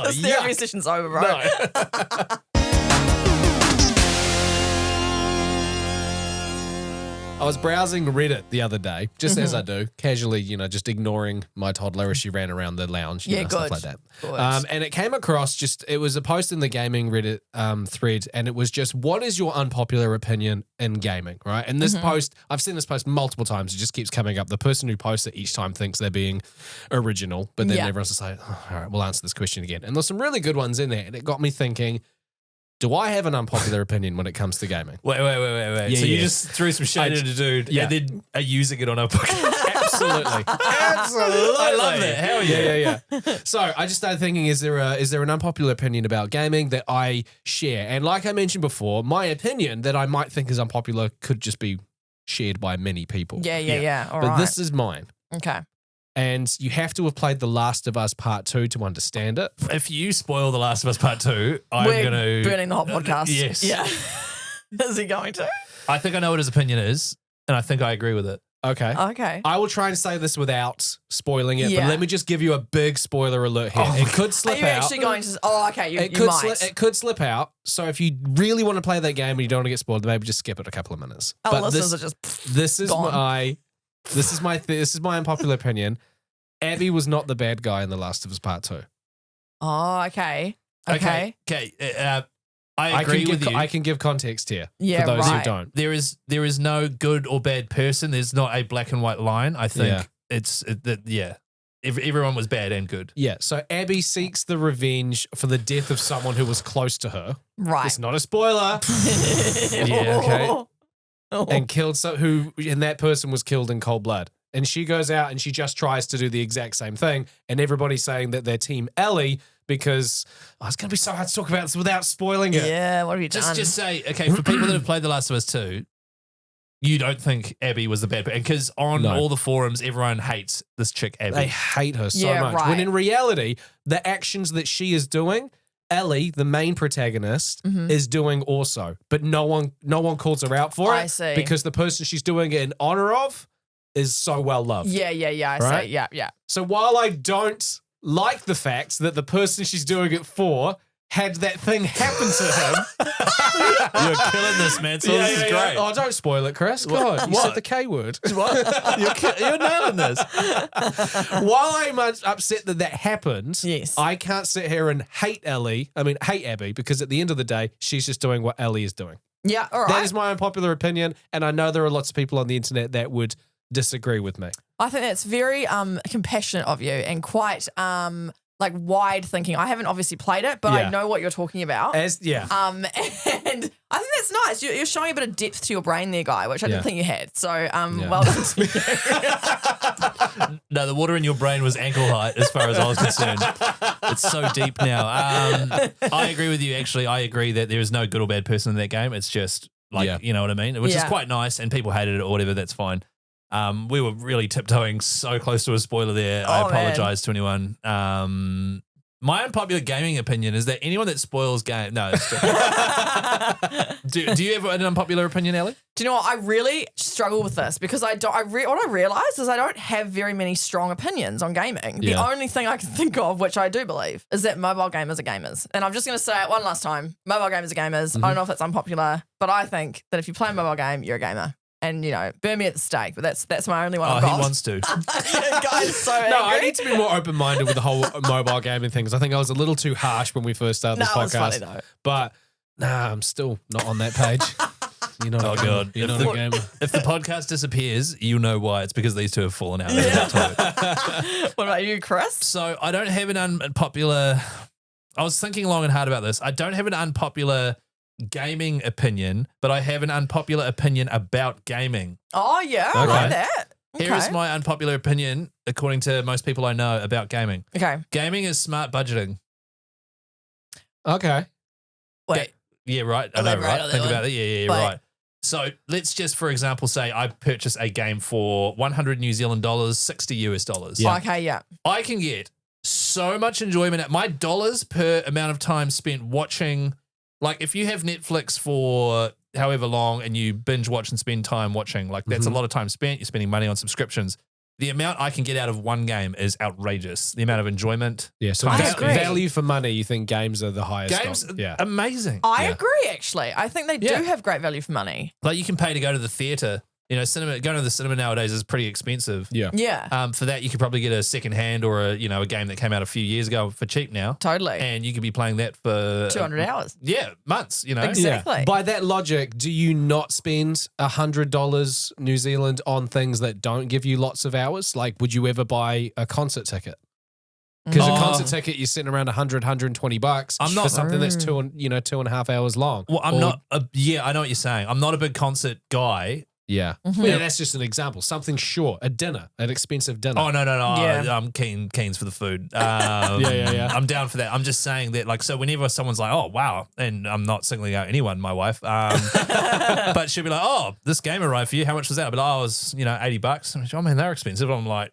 This therapy yuck. session's over, bro. I was browsing Reddit the other day, just Mm-hmm. as I do, casually, just ignoring my toddler as she ran around the lounge, Yeah, stuff good. like that. Good. And it came across it was a post in the gaming Reddit thread, and it was just, what is your unpopular opinion in gaming, right? And this post, I've seen this post multiple times. It just keeps coming up. The person who posts it each time thinks they're being original, but then Yeah. everyone's just like, oh, all right, we'll answer this question again. And there's some really good ones in there, and it got me thinking, do I have an unpopular opinion when it comes to gaming? Wait. Yeah, So you yeah. just threw some shade at a dude Yeah. and then are using it on a podcast. Absolutely. Absolutely. I love that. Hell yeah. Yeah. So I just started thinking, is there an unpopular opinion about gaming that I share? And like I mentioned before, my opinion that I might think is unpopular could just be shared by many people. Yeah. All But right. this is mine. Okay. And you have to have played The Last of Us Part 2 to understand it. If you spoil The Last of Us Part 2, I'm We're going to... burning the whole podcast. Yes. Yeah. Is he going to? I think I know what his opinion is, and I think I agree with it. Okay. Okay. I will try and say this without spoiling it, Yeah. but let me just give you a big spoiler alert here. Oh It could Are slip you out. actually going to? Oh, okay. You It could might. it could slip out. So if you really want to play that game and you don't want to get spoiled, maybe just skip it a couple of minutes. Our But listeners this, are just. this is gone. this is my unpopular opinion. Abby was not the bad guy in The Last of Us Part 2. Oh, okay. Okay. Okay. I agree with you. I can give context here Yeah, for those right. who don't. There is no good or bad person. There's not a black and white line. I think Yeah. Everyone was bad and good. Yeah, so Abby seeks the revenge for the death of someone who was close to her. Right. It's not a spoiler. Yeah, okay. And killed and that person was killed in cold blood. And she goes out and she just tries to do the exact same thing. And everybody's saying that they're Team Ellie because it's going to be so hard to talk about this without spoiling it. Yeah. What have you done? Just say, okay, for people that have played The Last of Us 2, you don't think Abby was the bad person. Because on No. all the forums, everyone hates this chick, Abby. They hate her so Yeah, much. right. When in reality, the actions that she is doing, Ellie, the main protagonist, is doing also. But no one calls her out for it. I see. Because the person she's doing it in honor of is so well loved. Yeah. I Right? see. Yeah. So while I don't like the fact that the person she's doing it for had that thing happen to him. You're killing this, man. So this is great. Oh, don't spoil it, Chris. God, you What? said the K word. You're nailing this. While I'm upset that happened, Yes. I can't sit here and hate Abby, because at the end of the day, she's just doing what Ellie is doing. Yeah. All right. That is my unpopular opinion, and I know there are lots of people on the internet that would disagree with me. I think that's very compassionate of you and quite like wide thinking. I haven't obviously played it, but Yeah. I know what you're talking about. And And I think that's nice. You're showing a bit of depth to your brain there, Guy, which I Yeah. didn't think you had. So well done to you. No, the water in your brain was ankle height as far as I was concerned. It's so deep now. I agree with you, actually. I agree that there is no good or bad person in that game. It's just like, Yeah. you know what I mean? Which is Yeah. quite nice, and people hated it or whatever, that's fine. We were really tiptoeing so close to a spoiler there. I Oh, man. apologize to anyone. My unpopular gaming opinion is that anyone that spoils game. No, it's do you have an unpopular opinion, Ellie? Do you know what? I really struggle with this because what I realize is I don't have very many strong opinions on gaming. The only thing I can think of, which I do believe, is that mobile gamers are gamers. And I'm just going to say it one last time. Mobile gamers are gamers. I don't know if that's unpopular, but I think that if you play a mobile game, you're a gamer. And, burn me at the stake, but that's my only one I've got. He wants to. Guys, so angry. No, I need to be more open-minded with the whole mobile gaming thing because I think I was a little too harsh when we first started this podcast. It was funny though. But, I'm still not on that page. You're not God. You're not a gamer. If the podcast disappears, you know why. It's because these two have fallen out. What about you, Chris? So I don't have an unpopular... I was thinking long and hard about this. I don't have an unpopular gaming opinion, but I have an unpopular opinion about gaming. Oh, yeah. I like that. Okay. Here is my unpopular opinion, according to most people I know, about gaming. Okay. Gaming is smart budgeting. Okay. Wait. Yeah, right. I know, right? Think about it. Yeah, right. So let's just, for example, say I purchase a game for 100 New Zealand dollars, 60 US dollars. Yeah. Okay, yeah. I can get so much enjoyment. My dollars per amount of time spent watching, like if you have Netflix for however long and you binge watch and spend time watching, like that's a lot of time spent. You're spending money on subscriptions. The amount I can get out of one game is outrageous. The amount of enjoyment. Yeah, so value for money, you think games are the highest? Games, amazing. I agree, actually. I think they do have great value for money. Like you can pay to go to the theater. Cinema, going to the cinema nowadays is pretty expensive. Yeah. For that, you could probably get a second hand or a game that came out a few years ago for cheap now. Totally. And you could be playing that for 200 hours. Yeah, months. Exactly. Yeah. By that logic, do you not spend $100 New Zealand on things that don't give you lots of hours? Like, would you ever buy a concert ticket? Because a concert ticket, you're sitting around $100-$120 for something that's 2.5 hours long. Well, I know what you're saying. I'm not a big concert guy. Yeah. Yeah, that's just an example. Something short, a dinner, an expensive dinner. Oh, no. Yeah. I'm keen for the food. Yeah. I'm down for that. I'm just saying that, like, so whenever someone's like, oh, wow, and I'm not singling out anyone, my wife, but she'll be like, oh, this game arrived for you. How much was that? But it was, $80. Oh, man, they're expensive. I'm like,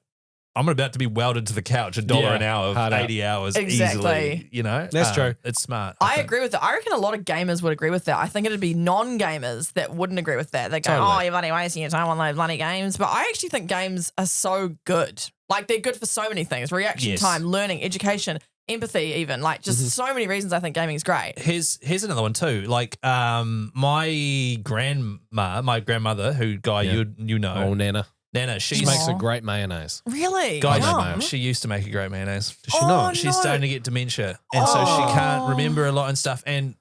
I'm about to be welded to the couch, $1 an hour of 80 hours Exactly. easily, That's true. It's smart. I agree with that. I reckon a lot of gamers would agree with that. I think it'd be non-gamers that wouldn't agree with that. They go, oh, you're bloody wasting your time on those bloody games. But I actually think games are so good. Like, they're good for so many things. Reaction time, learning, education, empathy even. Like, just so many reasons I think gaming is great. Here's another one too. Like, my grandmother, you know. Oh, Nana, she makes a great mayonnaise. Really? She used to make a great mayonnaise. Does she not? She's starting to get dementia. And so she can't remember a lot and stuff. And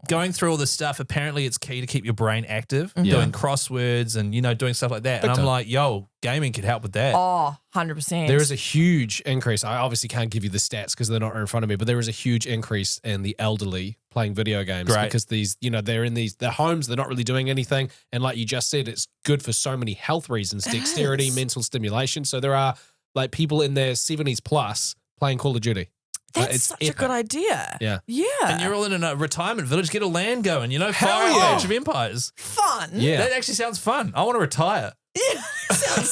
going through all this stuff, apparently it's key to keep your brain active, doing crosswords and, doing stuff like that. And I'm like, yo, gaming could help with that. Oh, 100%. There is a huge increase. I obviously can't give you the stats because they're not in front of me, but there is a huge increase in the elderly playing video games because these, they're in their homes, they're not really doing anything. And like you just said, it's good for so many health reasons, dexterity, mental stimulation. So there are like people in their 70s plus playing Call of Duty. That's such a good idea. Yeah. And you're all in a retirement village, get a land going, fire Age of Empires. Fun. Yeah. That actually sounds fun. I want to retire. Yeah.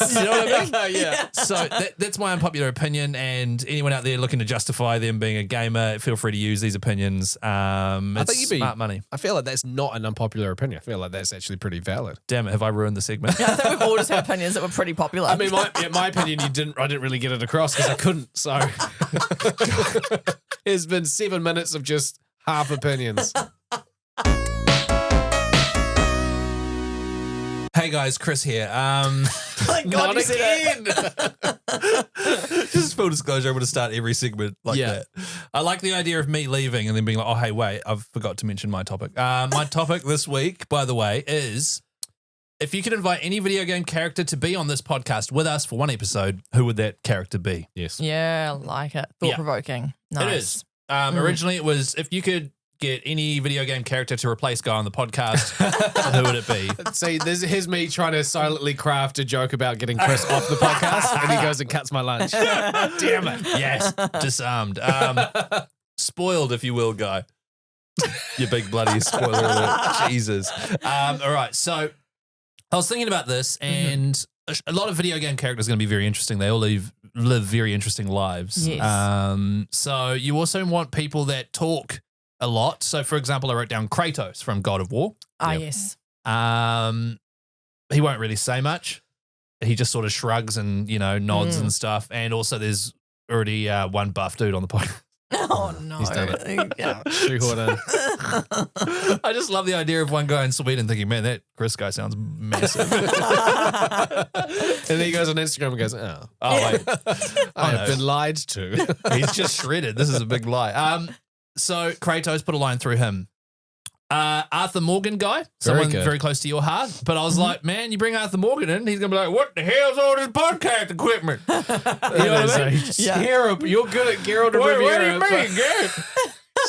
You know what I mean? Yeah. So that's my unpopular opinion, and anyone out there looking to justify them being a gamer, feel free to use these opinions. It's smart money. I feel like that's not an unpopular opinion. I feel like that's actually pretty valid. Damn it, have I ruined the segment? Yeah, I think we've all just had opinions that were pretty popular. I mean, my opinion, I didn't really get it across because I couldn't. So it's been 7 minutes of just half opinions. Hey guys, Chris here. Thank God you said that. Just full disclosure, I'm going to start every segment like that. I like the idea of me leaving and then being like, oh, hey, wait, I've forgot to mention my topic. My topic this week, by the way, is if you could invite any video game character to be on this podcast with us for one episode, who would that character be? Yes. Yeah, I like it. Thought-provoking. Nice. It is. Originally, it was if you could get any video game character to replace Guy on the podcast, who would it be? See, here's me trying to silently craft a joke about getting Chris off the podcast, and he goes and cuts my lunch. Damn it. Yes, disarmed. Spoiled, if you will, Guy. You big bloody spoiler alert. Jesus. All right, so I was thinking about this, and a lot of video game characters are going to be very interesting. They all live very interesting lives. Yes. So you also want people that talk a lot. So, for example, I wrote down Kratos from God of War. Yes. He won't really say much. He just sort of shrugs and, nods and stuff. And also there's already one buff dude on the podcast. Oh, no. He's done it. Yeah. Shoehorn in. I just love the idea of one guy in Sweden thinking, man, that Chris guy sounds massive. And then he goes on Instagram and goes, Oh, wait. I have been lied to. He's just shredded. This is a big lie. So Kratos put a line through him. Arthur Morgan guy, someone very close to your heart. But I was like, man, you bring Arthur Morgan in, he's going to be like, what the hell's all this podcast equipment? You know what I mean? Geralt, you're good at Geralt of Riviera. What do you mean, Garrett?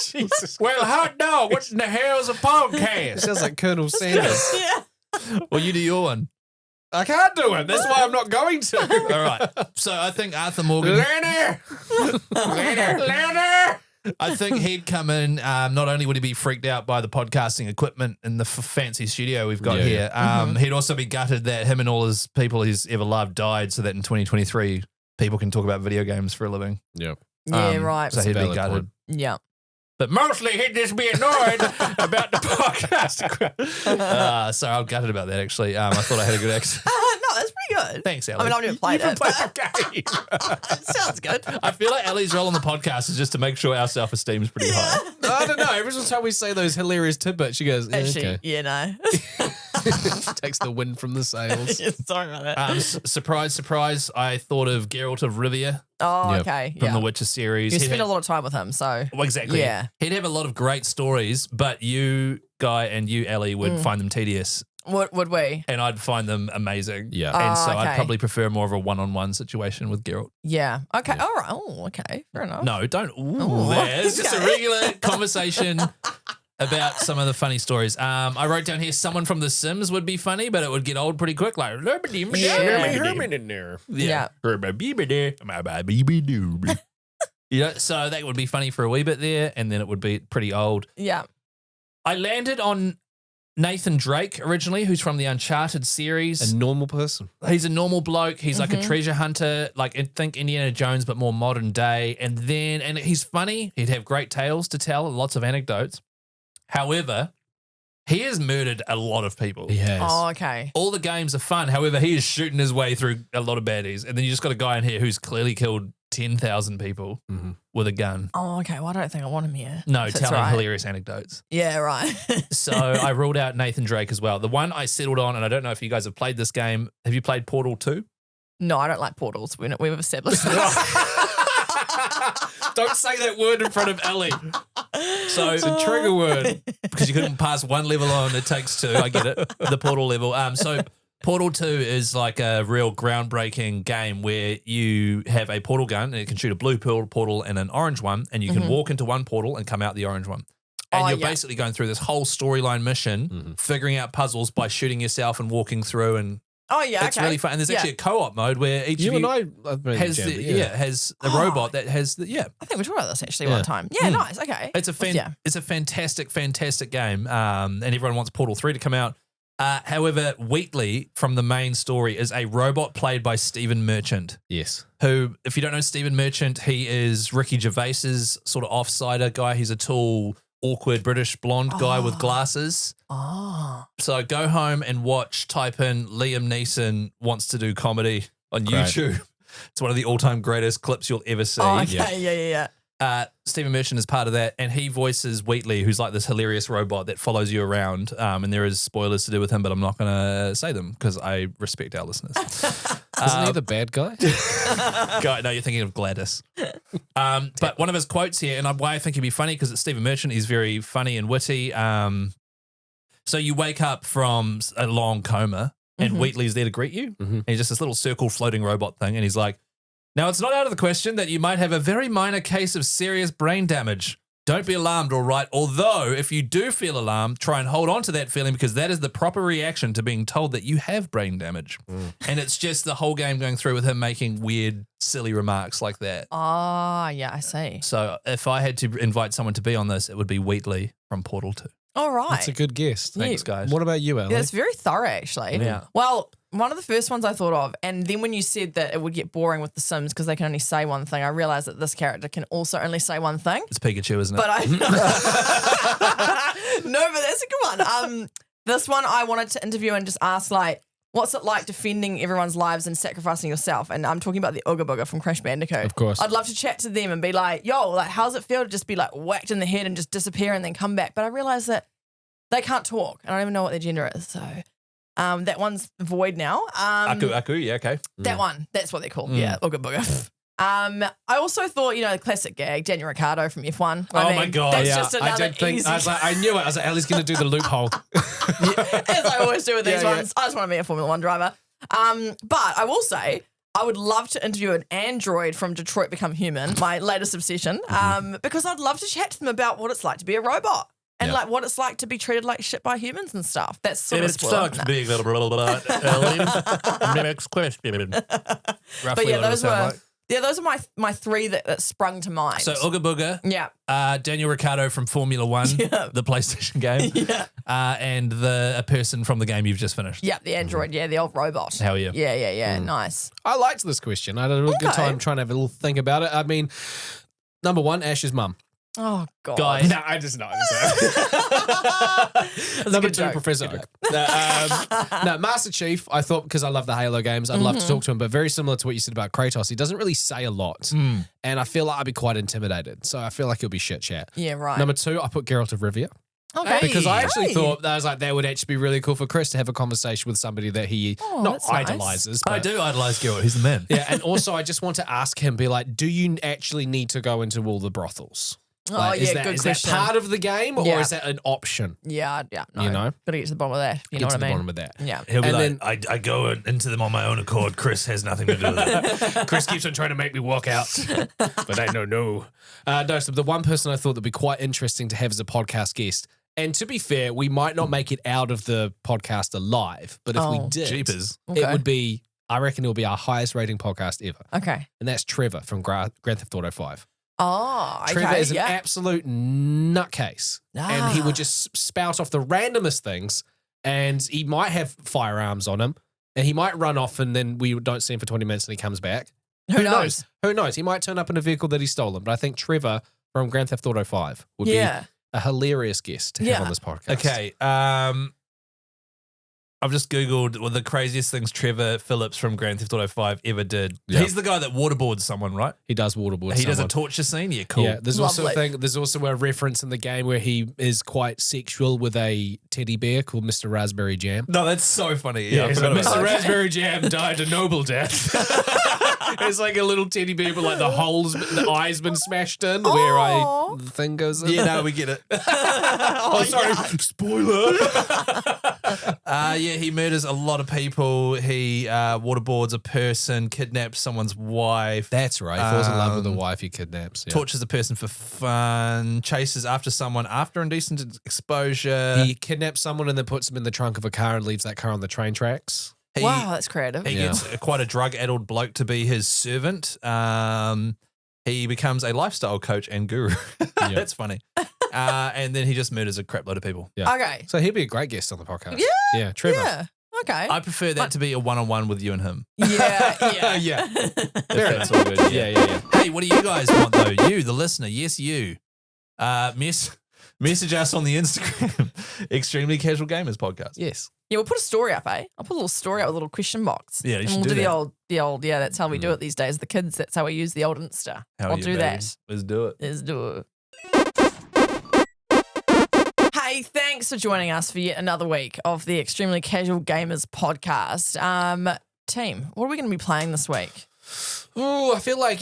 Jesus. Well, hot dog, what in the hell's a podcast? Sounds like Colonel Sanders. Yeah. Well, you do your one. I can't do it. That's why I'm not going to. All right. So I think Arthur Morgan. Lerner! I think he'd come in. Not only would he be freaked out by the podcasting equipment in the fancy studio we've got here, he'd also be gutted that him and all his people he's ever loved died, so that in 2023 people can talk about video games for a living. Yeah. Yeah, right. So he'd be Valid gutted. point. Yeah. But mostly he'd just be annoyed about the podcast. So I'm gutted about that, actually. I thought I had a good accent. No, that's pretty good. Thanks, Ellie. I mean, I've never played it. Play But the game. it sounds good. I feel like Ellie's role on the podcast is just to make sure our self-esteem is pretty high. I don't know. Every single time we say those hilarious tidbits, she goes, Actually, okay. yeah, no. Takes the wind from the sails. Yeah, sorry about that. Surprise, surprise. I thought of Geralt of Rivia Oh, Yep. okay. from Yeah. the Witcher series. You He'd spend a have- lot of time with him, so. Well, exactly. Yeah. He'd have a lot of great stories, but you, Guy, and you, Ellie, would find them tedious, Would we? and I'd find them amazing. Yeah. And so I'd okay. probably prefer more of a one-on-one situation with Geralt. Yeah. Okay. Yeah. All right. Oh, okay. Fair enough. No, don't. Ooh, Oh, there. It's just a okay. regular conversation about some of the funny stories. I wrote down here someone from The Sims would be funny, but it would get old pretty quick. Like, Herman in there. Yeah. Yeah, so that would be funny for a wee bit there, and then it would be pretty old. Yeah. I landed on Nathan Drake originally, who's from the Uncharted series. A normal person. He's a normal bloke. He's like a treasure hunter, like think Indiana Jones, but more modern day. And he's funny. He'd have great tales to tell and lots of anecdotes. However, he has murdered a lot of people. He has. Oh, okay. All the games are fun. However, he is shooting his way through a lot of baddies. And then you just got a guy in here who's clearly killed 10,000 people with a gun. Oh, okay. Well, I don't think I want him here. No, if that's telling right. hilarious anecdotes. Yeah, right. So I ruled out Nathan Drake as well. The one I settled on, and I don't know if you guys have played this game. Have you played Portal 2? No, I don't like portals. We've established this. Don't say that word in front of Ellie. So It's a trigger word. because you couldn't pass one level on, it takes two. I get it. The Portal level. So Portal 2 is like a real groundbreaking game where you have a portal gun and it can shoot a blue portal and an orange one, and you can walk into one portal and come out the orange one. And you're basically going through this whole storyline mission, figuring out puzzles by shooting yourself and walking through, and Oh, yeah. it's okay. really fun. And there's actually a co-op mode where each You of and you I have been has jammed, has a robot that has the I think we talked about this actually Yeah. one time. Yeah, nice. Okay. It's a it's a fantastic game, and everyone wants Portal 3 to come out. However, Wheatley from the main story is a robot played by Stephen Merchant, Yes. who, if you don't know Stephen Merchant, he is Ricky Gervais's sort of offsider guy. He's a tall, awkward British blonde guy with glasses. Oh. So go home and type in Liam Neeson wants to do comedy on Great. YouTube. It's one of the all-time greatest clips you'll ever see. Oh, okay. Yeah. Stephen Merchant is part of that, and he voices Wheatley, who's like this hilarious robot that follows you around. And there is spoilers to do with him, but I'm not going to say them because I respect our listeners. Isn't he the bad guy? No, you're thinking of Gladys. But one of his quotes here, and why I think he'd be funny, because it's Stephen Merchant. He's very funny and witty. So you wake up from a long coma, and Wheatley's there to greet you. And he's just this little circle floating robot thing, and he's like, now, it's not out of the question that you might have a very minor case of serious brain damage. Don't be alarmed, all right? Although, if you do feel alarmed, try and hold on to that feeling, because that is the proper reaction to being told that you have brain damage. And it's just the whole game going through with him making weird, silly remarks like that. Oh, yeah, I see. So if I had to invite someone to be on this, it would be Wheatley from Portal 2. All right. That's a good guess. Thanks, guys. What about you, Ellie? Yeah, it's very thorough, actually. Yeah. Well, one of the first ones I thought of, and then when you said that it would get boring with The Sims because they can only say one thing, I realized that this character can also only say one thing. It's Pikachu, isn't it? But no, but that's a good one. This one I wanted to interview and just ask, like, what's it like defending everyone's lives and sacrificing yourself? And I'm talking about the Ooga Booga from Crash Bandicoot. Of course. I'd love to chat to them and be like, yo, like, how's it feel to just be like whacked in the head and just disappear and then come back? But I realized that they can't talk. I don't even know what their gender is. So that one's void now. Aku, yeah, okay. That one, that's what they're called. Yeah, Ooga Booga. I also thought, the classic gag, Daniel Ricciardo from F1. My God. That's Yeah, just another I did think, easy. I knew it. I was like, Ellie's going to do the loophole. As I always do with these Yeah, ones. I just want to be a Formula One driver. But I will say, I would love to interview an android from Detroit Become Human, my latest obsession, because I'd love to chat to them about what it's like to be a robot. And like what it's like to be treated like shit by humans and stuff. That's sort of spoiled. Big little next question. But yeah, those are my three that sprung to mind. So Ooga Booga, yeah, Daniel Ricciardo from Formula One, the PlayStation game, and a person from the game you've just finished. yeah, the android, the old robot. Hell yeah. Yeah, nice. I liked this question. I had a good time trying to have a little think about it. I mean, number one, Ash's mum. Oh God, Guys. No, I just know. a Number good two, joke. Professor Oak. No, Master Chief, I thought, because I love the Halo games, I'd love to talk to him, but very similar to what you said about Kratos, he doesn't really say a lot. And I feel like I'd be quite intimidated. So I feel like it'll be shit chat. Yeah, right. Number two, I put Geralt of Rivia. Okay, Because I actually Hey. thought that would actually be really cool for Chris to have a conversation with somebody that he not that's nice. idolizes. I but- do idolize Geralt. He's the man. Yeah, and also I just want to ask him, be like, do you actually need to go into all the brothels? Like, good is that question. part of the game or Yeah. is that an option? Yeah, no. You know? Gotta get to the bottom of that. You know Get what to I the mean? bottom of that. Yeah. He'll be And like, I go into them on my own accord. Chris has nothing to do with it. Chris keeps on trying to make me walk out, but I know no. So the one person I thought would be quite interesting to have as a podcast guest, and to be fair, we might not make it out of the podcast alive, but if we did, Jeepers. it would be, I reckon it will be our highest rating podcast ever. Okay. And that's Trevor from Grand Theft Auto 5. Oh, okay. Trevor is an yeah. absolute nutcase. And he would just spout off the randomest things, and he might have firearms on him, and he might run off, and then we don't see him for 20 minutes and he comes back. Who knows? Who knows? He might turn up in a vehicle that he's stolen. But I think Trevor from Grand Theft Auto 5 would be a hilarious guest to have on this podcast. Okay. I've just Googled the craziest things Trevor Phillips from Grand Theft Auto 5 ever did. Yeah. He's the guy that waterboards someone, right? He does waterboard He does a someone. torture scene? Yeah, cool. Yeah, there's also Lovely. there's also a reference in the game where he is quite sexual with a teddy bear called Mr. Raspberry Jam. No, that's so funny. Yeah, I he's forgot like, about Mr. that. Raspberry Jam died a noble death. It's like a little teddy bear, but like the eyes been smashed in where Aw. the thing goes in. Yeah, no, we get it. Oh, sorry. Spoiler. Yeah, he murders a lot of people. He waterboards a person, kidnaps someone's wife, That's right. He falls in love with a wife he kidnaps. Yeah. tortures a person for fun, chases after someone after indecent exposure. He kidnaps someone and then puts them in the trunk of a car and leaves that car on the train tracks. He- Wow, that's creative. He Yeah. gets quite a drug-addled bloke to be his servant. He becomes a lifestyle coach and guru. That's funny. And then he just murders a crap load of people. Yeah. Okay. So he'd be a great guest on the podcast. Yeah. Yeah, Trevor. Yeah. Okay. I prefer that to be a one-on-one with you and him. yeah. Yeah. If Fair that's enough. all good. Yeah. Hey, what do you guys want though? You, the listener, yes, you. Message us on the Instagram, Extremely Casual Gamers Podcast. Yes. Yeah, we'll put a story up, eh? I'll put a little story up with a little question box. Yeah, you and should we'll do do that. the old, yeah, that's how we do it these days. The kids, that's how we use the old Insta. Hell I'll yeah, do baby. that. Let's do it. Let's do it. Hey, thanks for joining us for yet another week of the Extremely Casual Gamers podcast. Team, what are we going to be playing this week? Ooh, I feel like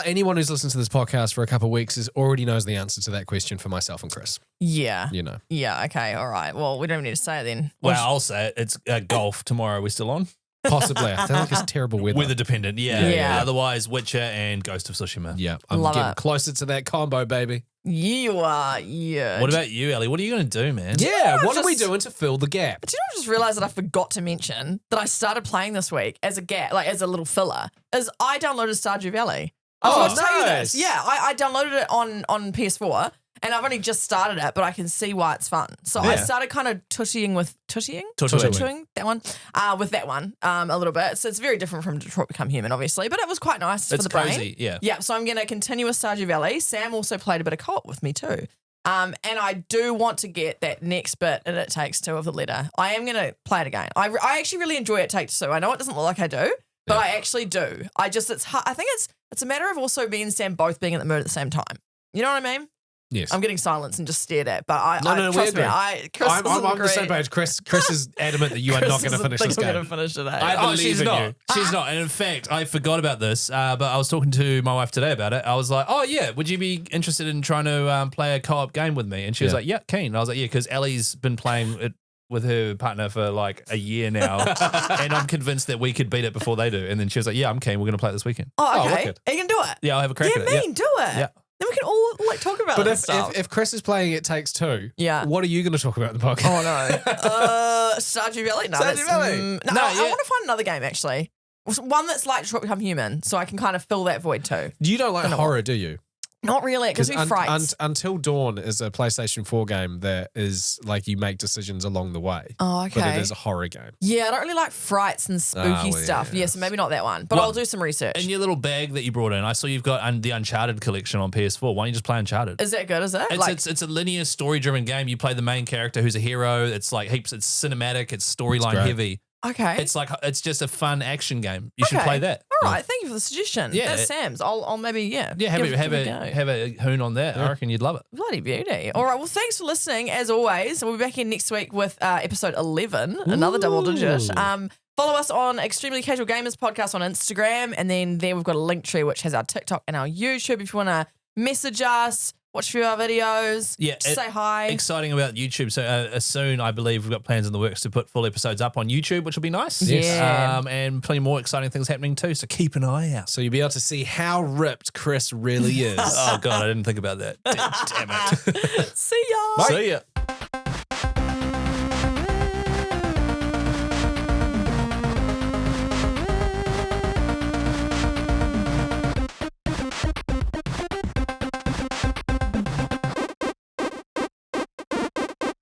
anyone who's listened to this podcast for a couple of weeks already knows the answer to that question for myself and Chris. Yeah. You know. Yeah, okay, all right. Well, we don't even need to say it then. Well, I'll say it. It's golf tomorrow. We're still on. Possibly. I feel like it's terrible weather. Weather dependent. Yeah. Yeah. Otherwise, Witcher and Ghost of Tsushima. Yeah. I'm Love getting it. closer to that combo, baby. You are, yeah. What about you, Ellie? What are you going to do, man? Yeah. What are we just- doing to fill the gap? Do you know, I just realized that I forgot to mention that I started playing this week as a like as a little filler. Is I downloaded Stardew Valley. I Oh, forgot to tell you nice. this. Yeah, I downloaded it on PS4, and I've only just started it, but I can see why it's fun. So I started kind of tuttying that one, with that one a little bit. So it's very different from Detroit Become Human, obviously, but it was quite nice for the cozy, brain. Yeah. So I'm going to continue with Stardew Valley. Sam also played a bit of co-op with me too. And I do want to get that next bit in It Takes Two of the letter. I am going to play it again. I actually really enjoy It Takes Two. I know it doesn't look like I do, but I actually do. It's hard. I think it's a matter of also me and Sam both being in the mood at the same time. You know what I mean? Yes. I'm getting silence and just stared at, but trust me, Chris I'm on the same page. Chris is adamant that you are not going to finish this game. I'm going to finish today. I believe she's in not. you. She's not. And in fact, I forgot about this, but I was talking to my wife today about it. I was like, oh, yeah, would you be interested in trying to play a co-op game with me? And she was like, yeah, keen. And I was like, yeah, because Ellie's been playing it with her partner for like a year now, and I'm convinced that we could beat it before they do. And then she was like, yeah, I'm keen. We're going to play it this weekend. Oh, okay. Are you going to do it? Yeah, I'll have a crack at it. Yeah, do it. Yeah. Then we can all talk about it. But if Chris is playing It Takes Two, yeah, what are you going to talk about in the podcast? Oh no, Stardew Valley. No, Stardew Valley. I want to find another game actually, one that's like Detroit Become Human, so I can kind of fill that void too. You don't like horror, do you? Not really. It gives me frights. Until Dawn is a PlayStation 4 game that is like you make decisions along the way. Oh, okay. But it is a horror game. Yeah, I don't really like frights and spooky stuff. Yeah, so maybe not that one. But I'll do some research. In your little bag that you brought in, I saw you've got the Uncharted collection on PS4. Why don't you just play Uncharted? Is that good? Is it? It's a linear story-driven game. You play the main character who's a hero. It's like heaps. It's cinematic. It's storyline heavy. Okay. It's just a fun action game. You should play that. All right. Thank you for the suggestion. Yeah. That's Sam's. I'll maybe, have a hoon on that. I reckon you'd love it. Bloody beauty. All right. Well, thanks for listening. As always, we'll be back in next week with episode 11, another double digit. Follow us on Extremely Casual Gamers Podcast on Instagram. And then there we've got a link tree, which has our TikTok and our YouTube. If you want to message us, watch a few of our videos. Yeah, say hi. Exciting about YouTube. So soon, I believe we've got plans in the works to put full episodes up on YouTube, which will be nice. Yes. Yeah. And plenty more exciting things happening too. So keep an eye out. So you'll be able to see how ripped Chris really is. Oh God, I didn't think about that. Damn it. See ya. Bye. See ya.